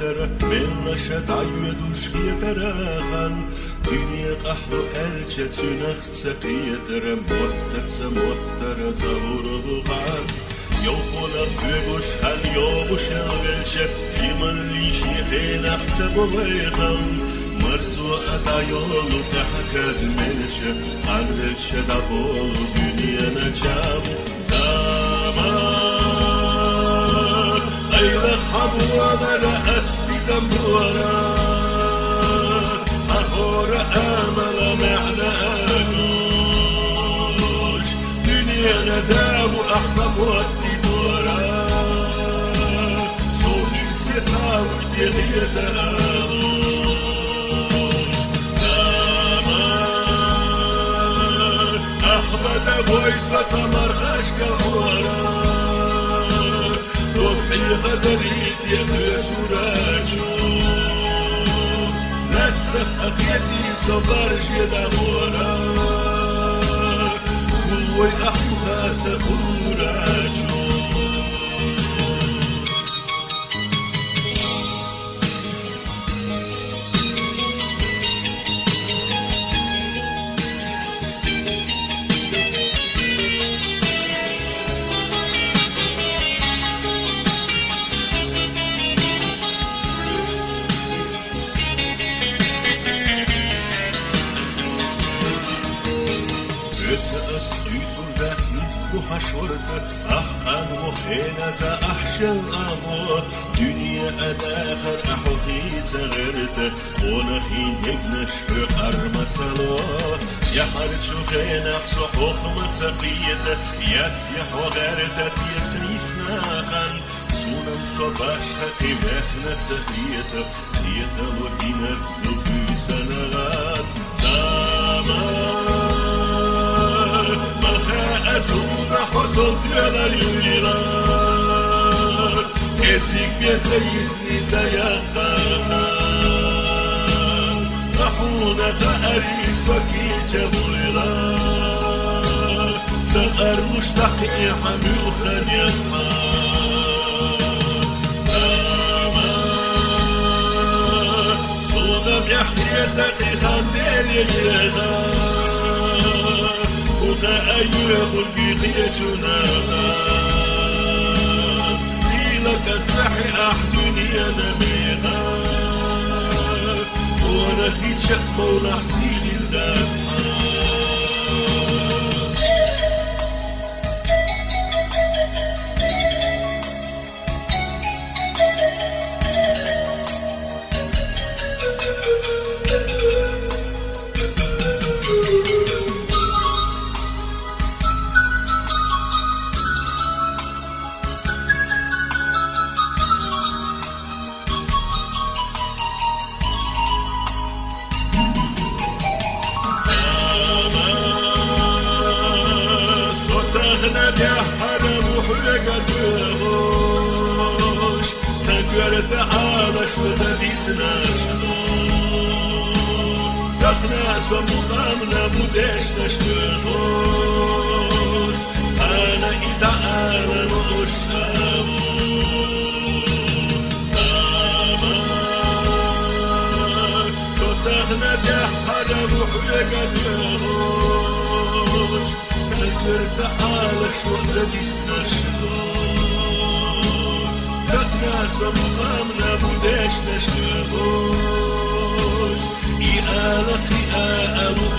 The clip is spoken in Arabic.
ترى ملا شدعي دوشخي تراخن دنيا قحلو ألجت سنخ سقية ترى موتر زور وغان يوخونا بيبوش هل يوبوش الغلشة جيمن ليشي خينخ تبوليخن مرزو أدا يولو تحكر ملشة خلشة دبولو دنيا نجام زمان غيلة حبوالة أستي دمبورا أهور أمل معناكوش دنيا ندام وأحزم وقتي دورا صوني ستاوي دنيا داموش زمان أحمد بويسة تمرغش كهورا روحي غدريت يا سوراجو نتف أكيدي صبر جدا مورا قوي أحوها سكوراجو وحشرت أحقن وخينا زا أحشل أمو دنيا أداخر أحوخي تغرت ونخين يبنش أرمت له يحرج خينا صحوخ متقيت يتيح وغرتت يسريس ناخن سونم صباش حقي مخنة سخيت خيت ودينر نبي سنغات زمان أسود حصل على اليونان كسيك بيتسيسني سيقان طحونة أريس وكيج بويران سغر مشتقي حمل خنيقان زمان صونم يحكي دقيقان ديري يغان وذا أيها البيضية جناغان قيلك التحي أحدني أنا ميغان ونخيت شكمة ونحسين الداسحان سكرت على شوطة ديسنا شنون دقنا سمضامنا مدش نشتغوش أنا إذا أنا نغشامون زمان صوتنا دحر روح لقدوش سكرت على شوطة ديسنا شنون ناس مقامنا بودش نشتغوش إيالك إيالو